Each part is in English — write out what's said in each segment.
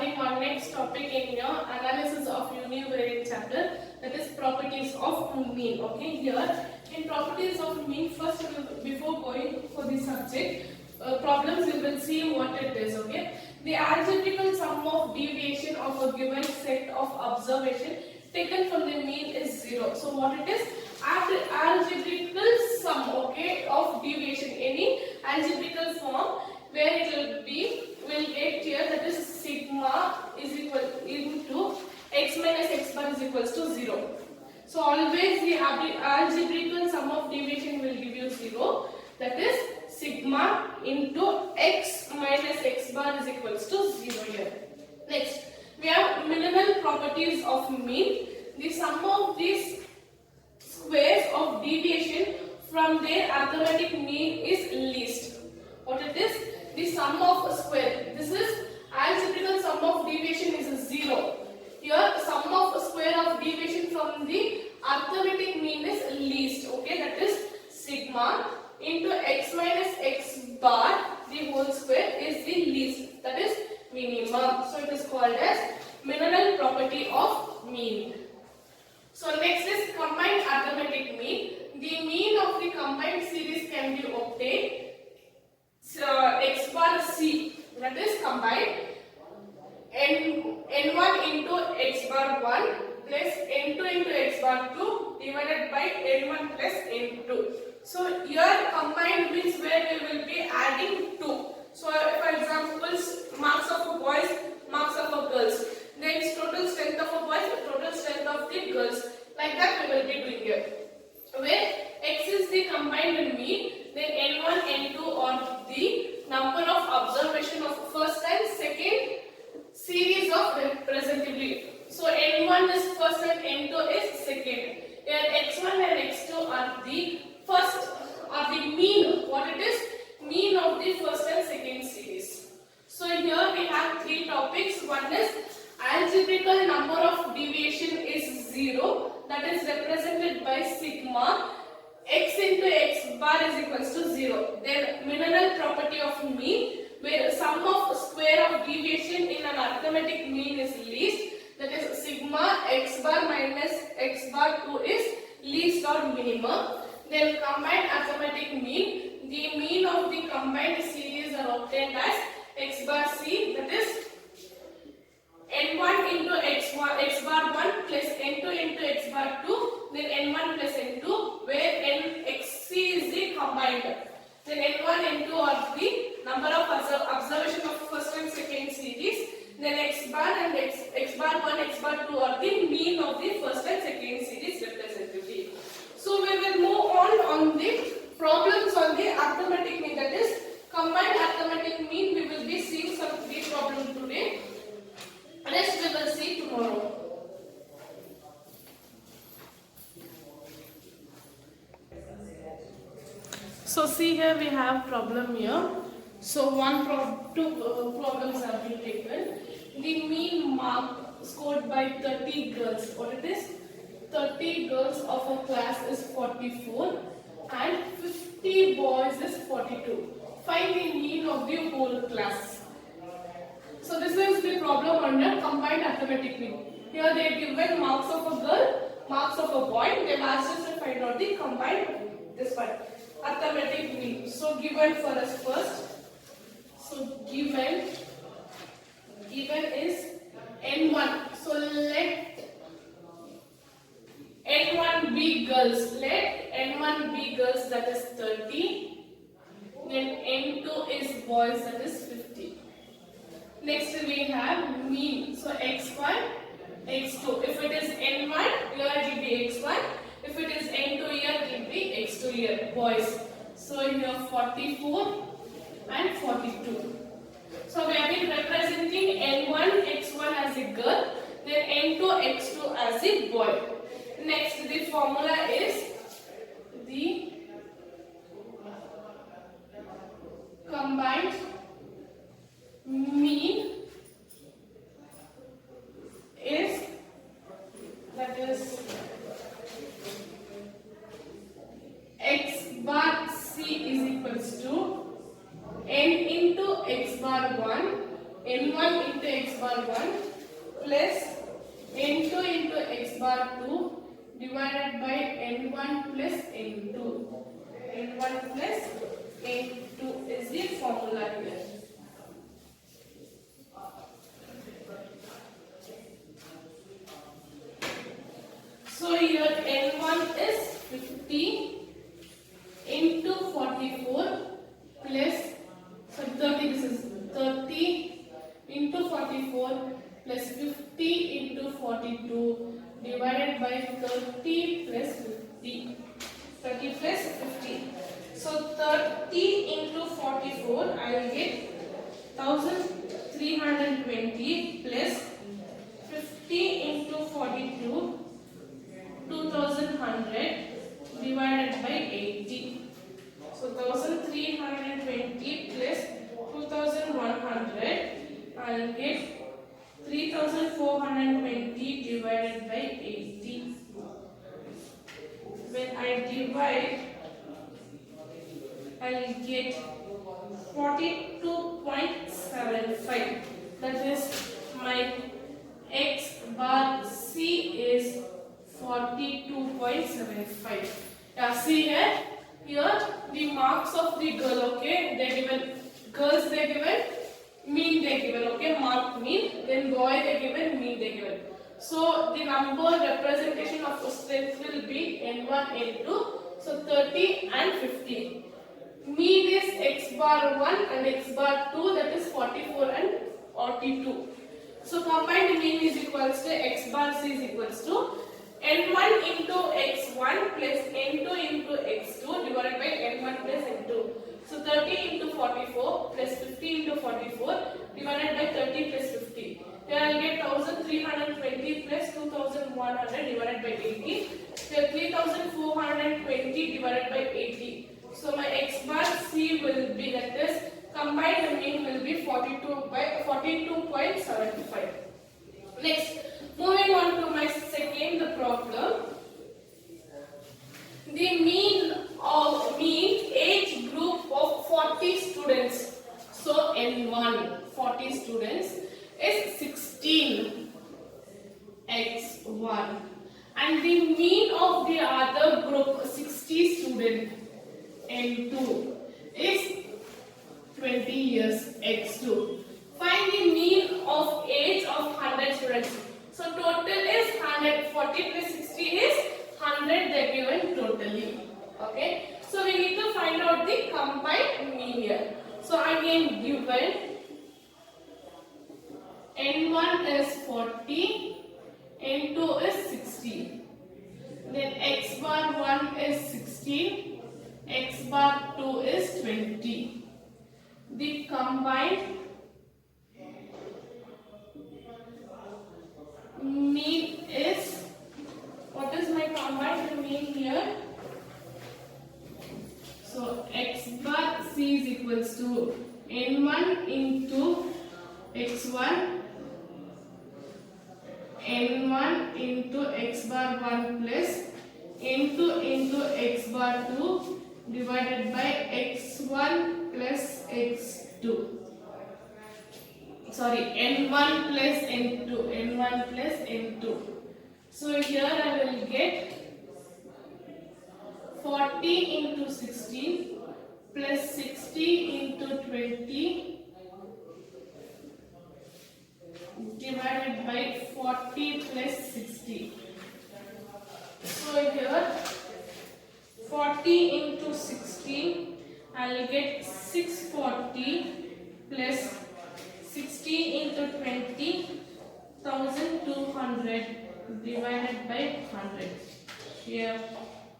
starting our next topic in your analysis of univariate chapter, that is properties of mean. Okay, here in properties of mean, first before going for the subject problems, we will see what it is. Okay, the algebraical sum of deviation of a given set of observation taken from the mean is 0. So what it is? Algebraical sum, okay, of deviation, any algebraical form where it will be, will get here, that is sigma is equal into x minus x bar is equals to 0. So always the algebraical sum of deviation will give you 0, that is sigma into x minus x bar is equals to 0 here. Next, we have minimal properties of mean. The sum of these squares of deviation from their arithmetic mean is least. What it is? The sum of a square. This is algebraical sum of deviation is 0. Here sum of a square of deviation from the arithmetic mean is least. Okay, that is sigma into x minus x bar, the whole square, is the least, that is minimum. So it is called as minimal property of mean. So next is combined arithmetic mean. The mean of the combined series can be obtained. X bar c, that is combined n1 into x bar 1 plus n2 into x bar 2 divided by n1 plus n2. So here combined means where we will be adding 2. So for example, marks of a boys, marks of a girls, then total strength of a boys, total strength of the girls. Like that we will be doing here. Where x is the combined mean, then n1, n2 are the number of observation of first and second series of representatively. So n1 is first and n2 is second. Here x1 and x2 are the first, are the mean. What it is? Mean of the first and second series. So here we have three topics. One is algebraical number of deviation is 0. That is represented by sigma. X into x bar is equals to 0. Then minimal property of mean, where sum of square of deviation in an arithmetic mean is least. That is sigma x bar minus x bar 2 is least or minimum. Then combined arithmetic mean, the mean of the combined series are obtained as x bar c, that is n1 into x bar 1 plus n2 into x bar 2, then n1 plus n2, where xc is the combined. Then n1 n2 are the number of observation of first and second series. Then x bar and x bar 1, x bar 2 are the mean of the first and second series representatively. So we will move on the problems on the arithmetic mean, that is combined arithmetic mean. We will be seeing some of these problems today. Rest we will see tomorrow. So see here we have problem here. So two problems have been taken. The mean mark scored by 30 girls. What it is? 30 girls of a class is 44 and 50 boys is 42. Find the mean of the whole class. So this is the problem under combined arithmetic mean. Here they given marks of a girl, marks of a boy. They asked us to find out the combined arithmetic mean. So given for us first. So given is n1. So let n1 be girls. Let n1 be girls, that is 30. Then n2 is boys, that is 50. Next we have mean. So x1, x2. If it is n1, here it will be x1. If it is n2 here, it will be x2 here, boys. So here 44 and 42. So we have been representing n1, x1 as a girl, then n2, x2 as a boy. Next the formula is the combined mean is, that is x bar c is equals to n into x bar 1 n1 into x bar 1 plus n2 into x bar 2 divided by n1 plus n2. n1 plus n2 is the formula here. So here n1 is 50 into 44 plus, so 30, this is 30 into 44 plus 50 into 42 divided by 30 plus 50. 30 plus 50. So 30 into 44, I will get 1320 plus 50 into 42, 2100 divided by 80. So 1320 plus 2100, I will get 3420 divided by 80. When I divide, I will get 42.75. That is, my x bar C is 42.75. Yeah, see here. Here the marks of the girl. Okay, they given girls. They given mean. They given. Okay, mark mean. Then boy they given mean. They given. So the number representation of strength will be n1, n2. So 30 and 50. Mean is x bar 1 and x bar 2, that is 44 and 42. So combined mean is equals to x bar C is equals to n1 into x1 plus n2 into x2 divided by n1 plus n2. So 30 into 44 plus 50 into 44 divided by 30 plus 50. Here I will get 1320 plus 2100 divided by 80. Here 3420 divided by 80. So my x bar C will be, that is, combined mean will be 42.75. Next, moving on to my second problem. The mean age group of 40 students. So N1 40 students is 16 x1, and the mean of the other group 60 student N2 is 20 years x2. Find the mean of age of 100 students. So total is 100. 40 plus 60 is 100. They given totally. Okay. So we need to find out the combined mean here. So again given N1 is 40, N2 is 60. Then x bar 1 is 16, x bar 2 is 20. The combined mean is, what is my combined mean here? So x bar C is equals to N1 into x1, N1 into x bar 1 plus N2 into x bar 2 divided by x1 plus x2. Sorry, N1 plus N2, N1 plus N2. So here I will get 40 into 16 plus 60 into 20 divided by 40 plus 60. So here 40 into 16, I will get 640 plus 60 into 20, 1200 divided by 100. Here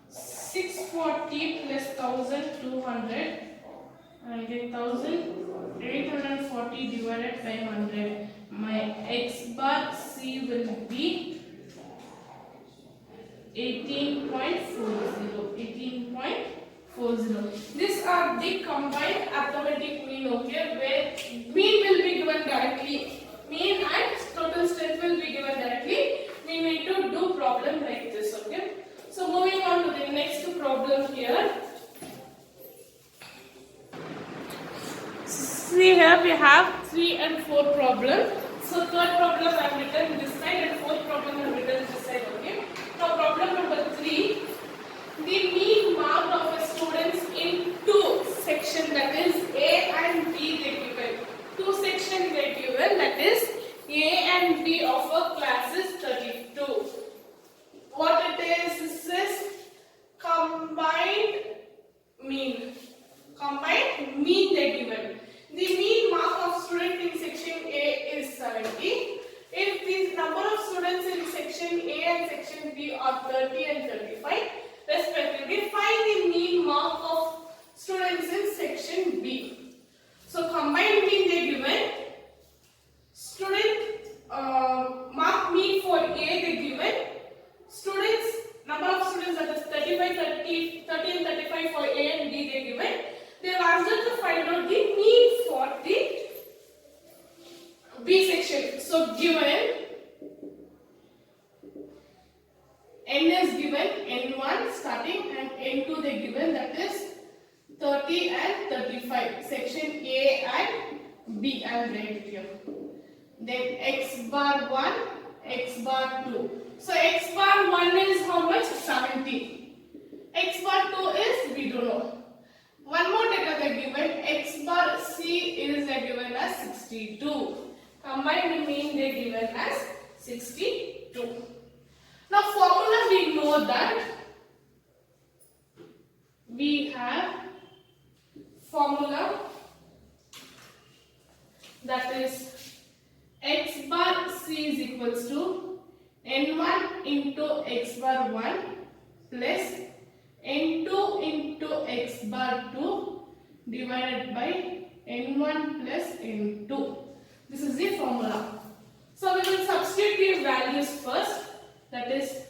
640 plus 1200, I get 1840 divided by 100. My x bar C will be 18.40. 18.40. These are the combined arithmetic mean, okay, where mean will be given directly. Mean and total strength will be given directly. We need to do problem like this, okay. So moving on to the next problem here. See here we have have 3 and 4 problem. So third problem I have written this side and fourth problem I have written this side. Okay. Now problem number 3. The mean mark of a students in two sections, that is A and B, they given. Two sections they given, that is A and B of a class is 32. What it is, this is combined mean. Combined mean they given. The mean mark of student in section A is 70. If the number of students in section A and section B are 30 and 35, respectively, find the mean mark of students in section B. So combined mean they given. Student mark mean for A they given. Students, number of students, that is 35, 30 and 35 for A and B they given. They have asked us to find out the mean for the B section. So given N is given, N1 starting and N2 they given, that is 30 and 35. Section A and B I will write it here. Then X bar 1, X bar 2. So X bar 1 is how much? 70. X bar 2 is, we don't know. One more data they given, X bar C is given as 62. Combined mean they given as 62. Now formula we know that we have formula that is X bar C is equals to N1 into X bar 1 plus N2 into X bar 2 divided by N1 plus N2. This is the formula. So we will substitute these values first. That is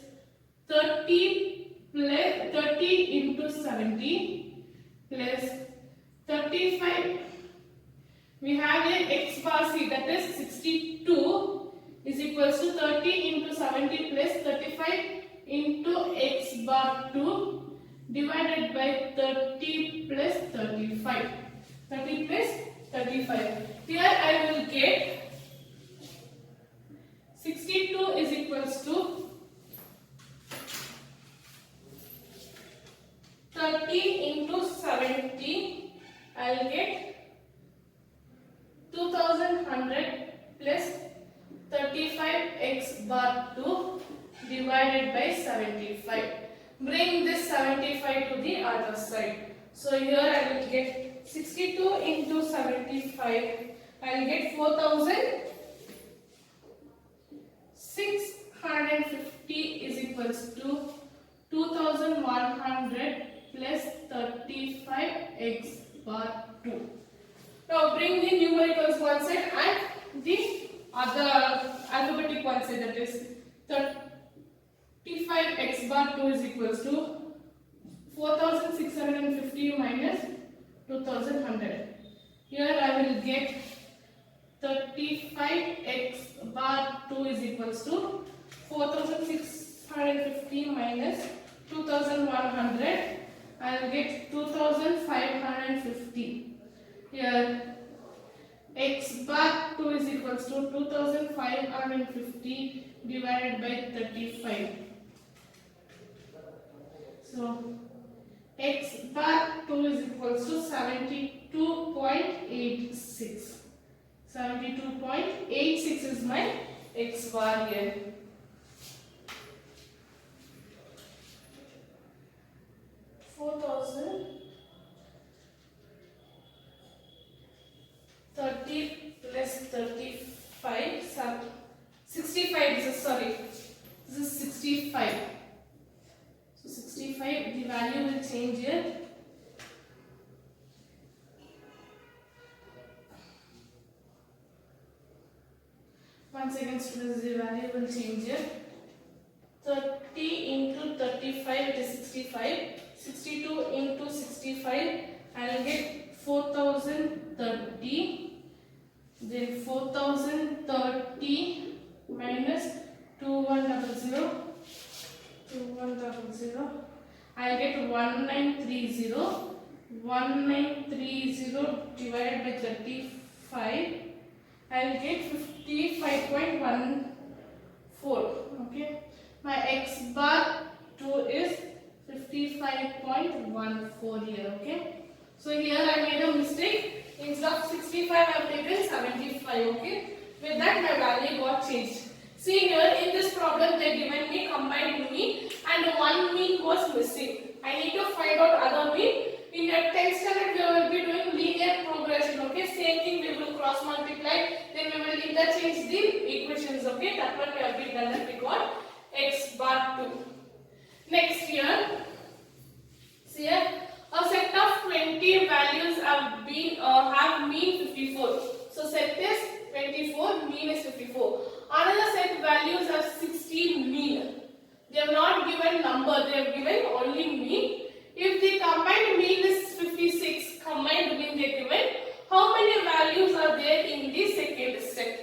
30 into 70 plus 35. We have a X bar C, that is 62 is equals to 30 into 70 plus 35 into X bar 2 divided by 30 plus 35. 30 plus 35. Here I will get 62 is equals to 30 into 70. I will get 2100 plus 35 X bar 2 divided by 75. Bring this 75 to the other side. So here I will get 62 into 75. I will get 4650 is equals to 2100 plus 35 X bar 2. Now bring the numericals one side and the other alphabetic one side, that is 35 X bar 2 is equals to 4650 minus 2100. Here I will get 35 X bar 2 is equals to 4650 minus 2100. I will get 2550. Here X bar 2 is equals to 2550 divided by 35. So X bar 2 is equals to 72.86. 72.86 is my X bar here. Plus 35, 65, this is, sorry, this is 65. So 65, the value will change here. Once again students, the value will change here. 30 into 35, it is 65. 62 into 65, I will get 4030. Then 4030 minus 2100. I will get 1930. 1930 divided by 35 5, I will get 55.14. Okay, my x bar 2 is 55.14 here. Okay, so here I made a mistake. Instead of 65, I have taken 75. Okay, with that my value got changed. See here in this problem they given me combined mean and one mean was missing. I need to find out other mean. In your 10th standard we will be doing linear progression. Okay, same thing we will cross multiply. Then we will interchange the equations. Okay, that one we have been done and we got x bar 2. Next here, see here, a set of 20 values have been have mean 54. So set is 24, mean is 54. Another set values have 16 mean. They have not given number, they have given only mean. If the combined mean is 56, combined mean they given, how many values are there in the second set?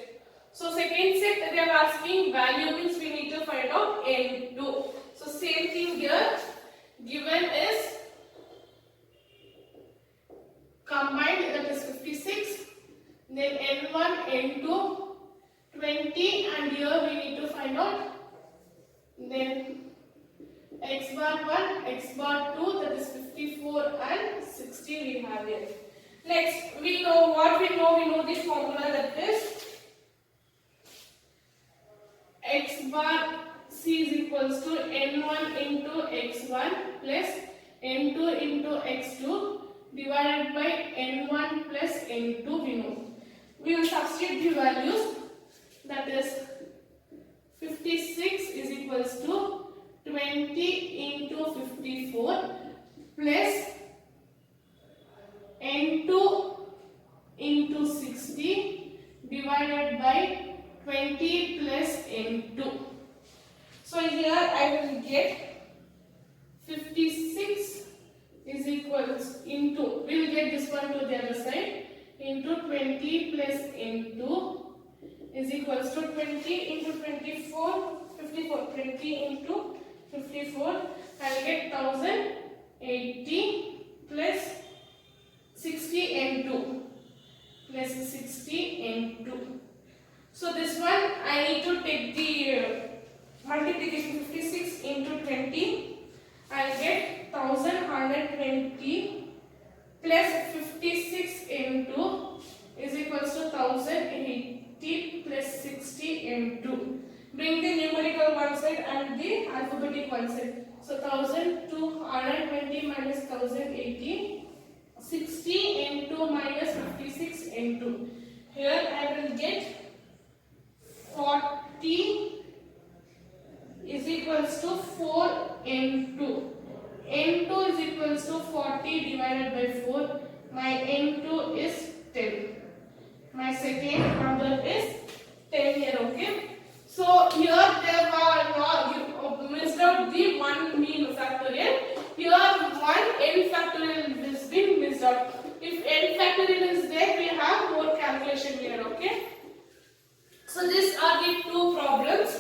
So second set they are asking value means we need to find out n2. So same thing here, given is combined, that is 56, then n1, n2, 20, and here we need to find out then x bar 1, x bar 2, that is 54 and 60 we have here. Next, we know what we know this formula, that is x bar c is equals to n1 into x1 plus n2 into x2 divided by n1 plus n2 we know. We will substitute the values, that is 56 is equals to 20 into 54 plus n2 into 60 divided by 20 plus n2. So here I will get 56 is equals into, we will get this one to the other side, into 20 plus n2 is equals to 20 into 24, 54, 20 into 54, I will get 1080 plus 60 n2 plus 60 n2. So this one I need to take the multiplication, 56 into 20, I will get 1120 plus 56 n2 is equals to 1080 plus 60 n2. Bring the numerical one side and the alphabetic one side. So 1220 minus 1080, 60 n2 minus 56 n2. Here I will get 40 is equals to 4 n2. n2 is equals to 40 divided by 4. My n2 is 10. My second number is 10 here. Okay. So here they were not missed out the one mean factorial. Here one n factorial has been missed out. If n factorial is there, we have more calculation here. Okay. So these are the two problems.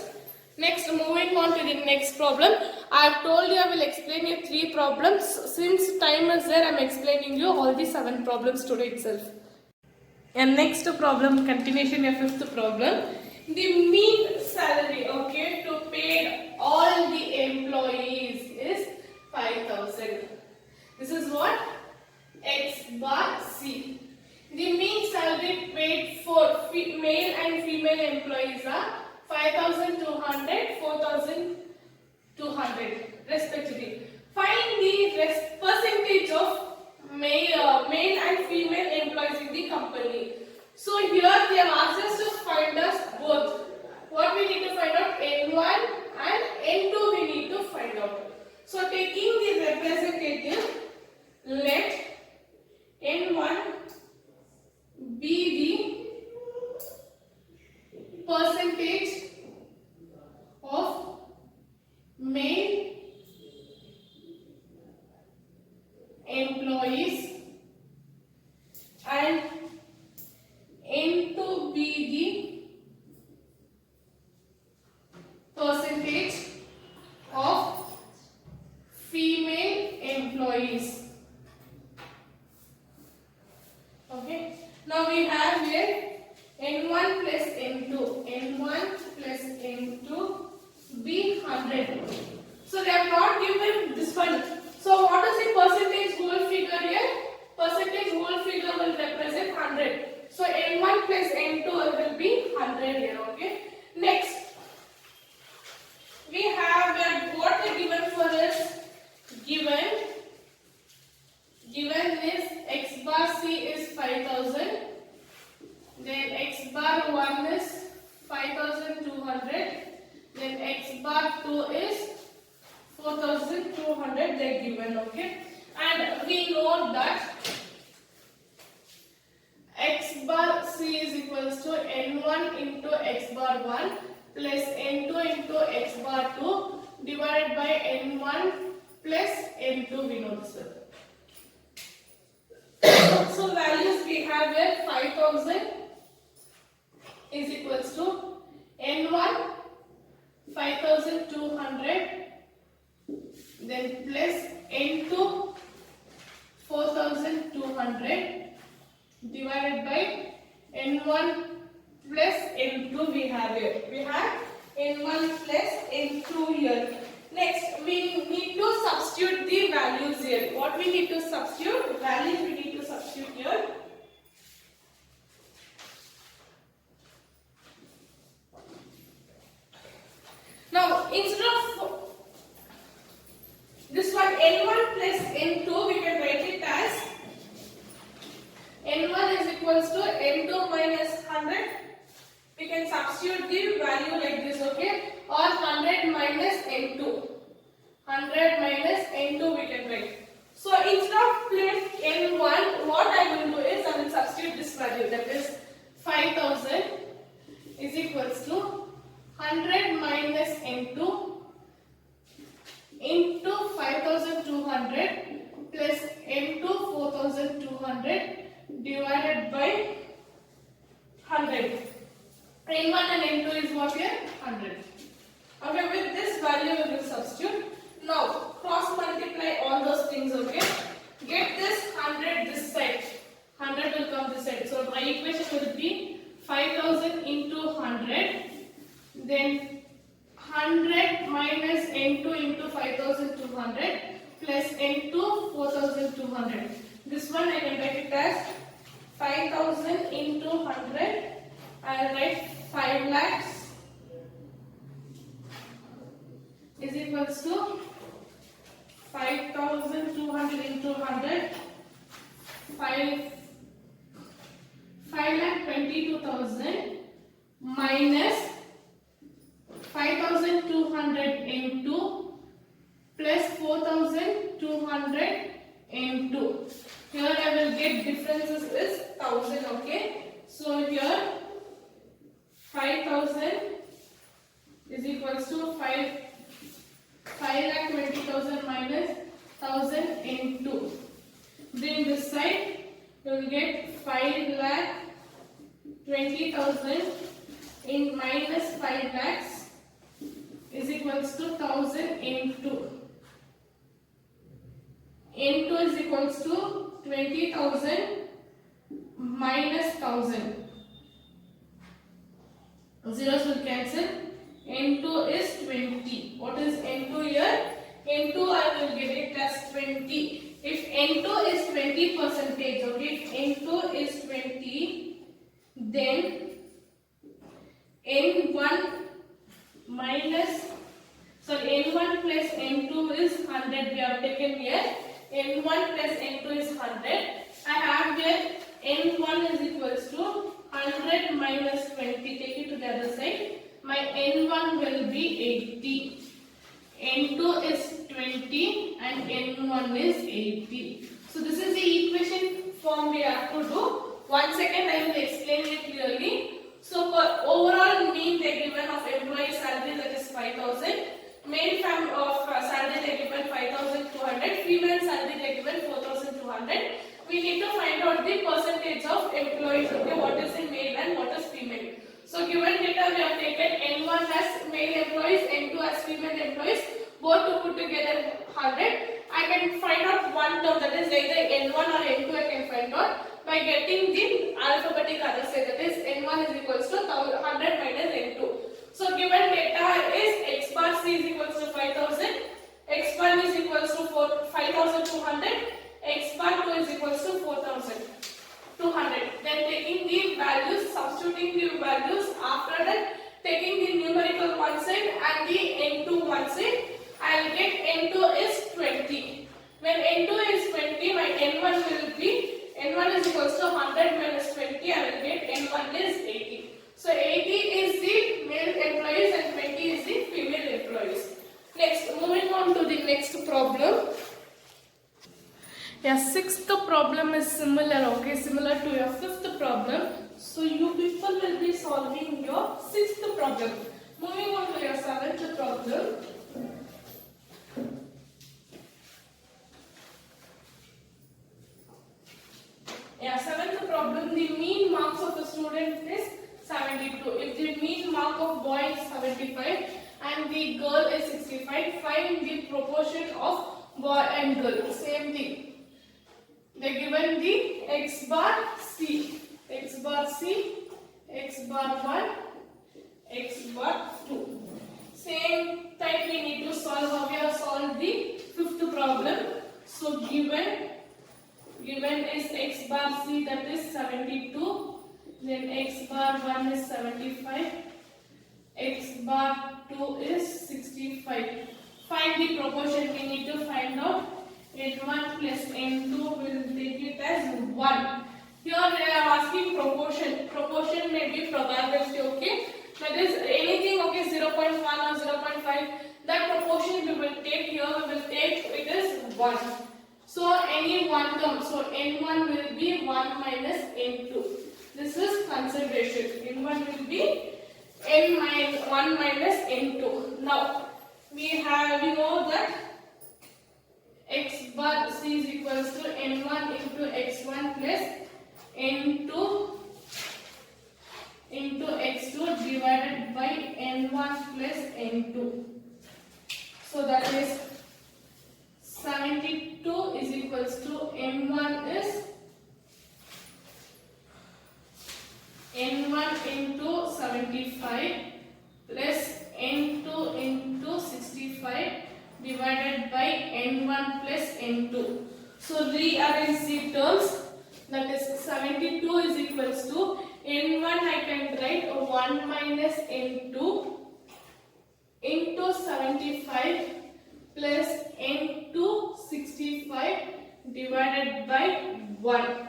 Next, moving on to the next problem. I have told you I will explain you 3 problems. Since time is there, I am explaining you all the 7 problems today itself. And next problem, continuation of 5th problem. The mean salary, okay, to pay all the employees is 5,000. This is what? X bar C. The mean salary paid for male and female employees are 5,200, 4,200 respectively. Find the percentage of male and female employees in the company. So here they have asked us to find us both. What we need to find out? N1 and N2 we need to find out. So taking the representative, let N1 be the percentage of male employees and N2 be 100. So they have not given this one. So what is the percentage whole figure here? Percentage whole figure will represent 100. So n1 plus n2 will be 100 here. Okay. Next, we have what is given for us. Given is x bar c is 5000. Then x bar 1 is 5200. Then x bar 2 is 4200. They are given. Okay. And we know that x bar c is equals to n1 into x bar 1 plus n2 into x bar 2 divided by n1 plus n2. We know this. So values we have here 5000 is equals to n1 5200, then plus n2 4200 divided by n1 plus n2 we have here. We have n1 plus n2 here. Next, we need to substitute the values here. What we need to substitute? Values we need to substitute here. Now, instead of this one n1 plus n2, we can write it as n1 is equals to n2 minus 100. We can substitute the value like this, okay? Or 100 minus n2. 100 minus n2 we can write. So instead of place n1, what I will do is I will substitute this value, that is 5000 is equals to 100 minus n2 into 5200 plus n2 4200 divided by 100. n1 and n2 is what here? 100. Okay, with this value we will substitute. Now, cross multiply all those things, okay? Get this 100 this side. 100 will come this side. So, my equation will be 5000 into 100. Then 100 minus n2 into 5200 plus n2 4200. This one I can write it as 5000 into 100. I will write 5 lakhs is equals to 5200 into 100. 5,22,000 minus 5,200 into plus 4,200 into. Here I will get differences is 1000. Okay. So here 5,000 is equals to 5,20,000 minus 1000 into. Bring this side. You will get 5,20,000 in minus 5 lakhs is equals to 1000 into. Into is equals to 20,000 minus 1000. Zeros will cancel. N2 is 20. What is N2 here? N2 I will get it as 20. If N2 is 20%, okay, if N2 is 20, then N1 plus N2 is 100. We have taken here. N1 plus N2 is 100. I have here N1 is equals to 100 minus 20. Take it to the other side. My N1 will be 80. N2 is 20 and N1 is 80. So this is the equation form we have to do. 1 second I will explain it clearly. So for overall mean they given of employee salary, that is 5,000. Male salary they given 5,200. Female salary they given 4,200. We need to find out the percentage of employees. Okay, what is in male and what is female. So given data we have taken N1 as male employees, N2 as female employees, both to put together 100. I can find out one term, that is either N1 or N2 I can find out by getting the alphabetic other side, that is N1 is equals to 100 minus N2. So given data is X bar equals to 5200, x bar 2 is equals to 4200. Then taking the values, substituting the values, after that taking the numerical one side and the n2 one side, I will get n2 is 20. When n2 is 20, my n1 will be, n1 is equals to 100 minus 20, I will get n1 is 80. So 80 is the male employees and 20 is the female employees. Next, moving on to the next problem. Yeah, sixth problem is similar, okay, similar to your fifth problem. So you people will be solving your sixth problem. Moving on to your seventh problem. Yeah, seventh problem, the mean marks of a student is 72. If the mean mark of boy is 75 and the girl is 65, find the proportion of boy and girl. Same thing. They given the x bar c, x bar c, x bar 1, x bar 2. Same type we need to solve. How we have solved the fifth problem. So given is x bar c, that is 72, then x bar 1 is 75, x bar 2 is 65. Find the proportion. We need to find out. n1 plus n2 will take it as 1. Here they are asking proportion. Proportion may be probability, okay? That is anything, okay, 0.1 or 0.5. That proportion we will take here, we will take it as 1. So any one term, so n1 will be 1 minus n2. This is consideration. n1 will be 1 minus n2. Now we know that x bar c is equals to n1 into x1 plus n2 into x2 divided by n1 plus n2. So that is 72 is equals to n1 is n1 into 75 plus n2 into 65 divided by n1 plus n2. So rearrange the terms. That is 72 is equals to n1 I can write 1 minus n2 into 75 plus n2 65 divided by 1,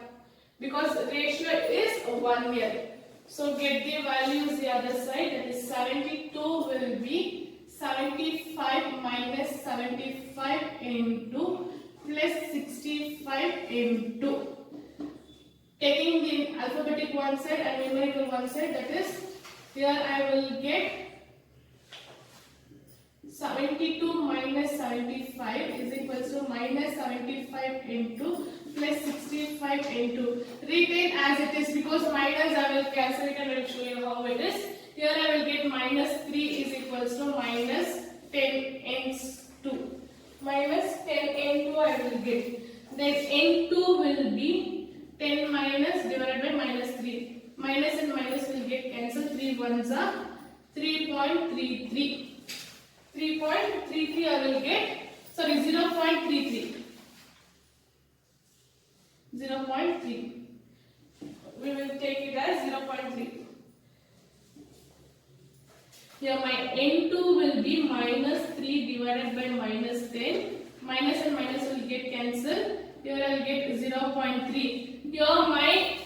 because ratio is 1 here. So get the values the other side. That is 72 will be 75 minus 75 into plus 65 into. Taking the alphabetic one side and numerical one side, that is, here I will get 72 minus 75 is equals to minus 75 into plus 65 into. Retain as it is, because minus I will cancel it and I will show you how it is. Here I will get minus 3 is equals to minus 10 n2. Minus 10 n2 I will get. Then n2 will be 10 minus divided by minus 3. Minus and minus will get cancelled. 3 ones are 3.33. 3.33 I will get. Sorry, 0.33. 0.3. We will take it as 0.3. Here my n2 will be minus 3 divided by minus 10. Minus and minus will get cancelled. Here I will get 0.3. Here my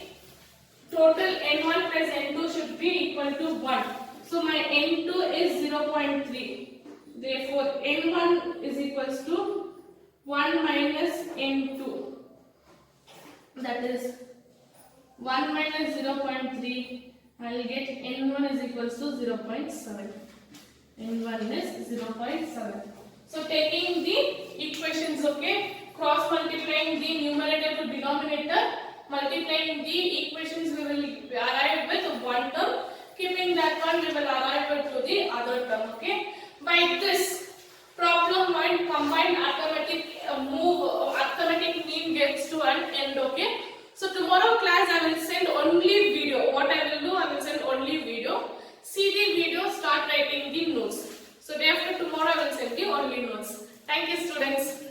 total n1 plus n2 should be equal to 1. So my n2 is 0.3. Therefore n1 is equals to 1 minus n2. That is 1 minus 0.3. I will get n1 is equals to 0.7. n1 is 0.7. So taking the equations, okay, cross multiplying the numerator to denominator, multiplying the equations, we will arrive with one term. Keeping that one, we will arrive to the other term, okay. By this problem, when combined arithmetic arithmetic mean gets to an end, okay. So tomorrow class I will send only video. What I will do, I will send only video. See the video, start writing the notes. So day after tomorrow I will send you only notes. Thank you, students.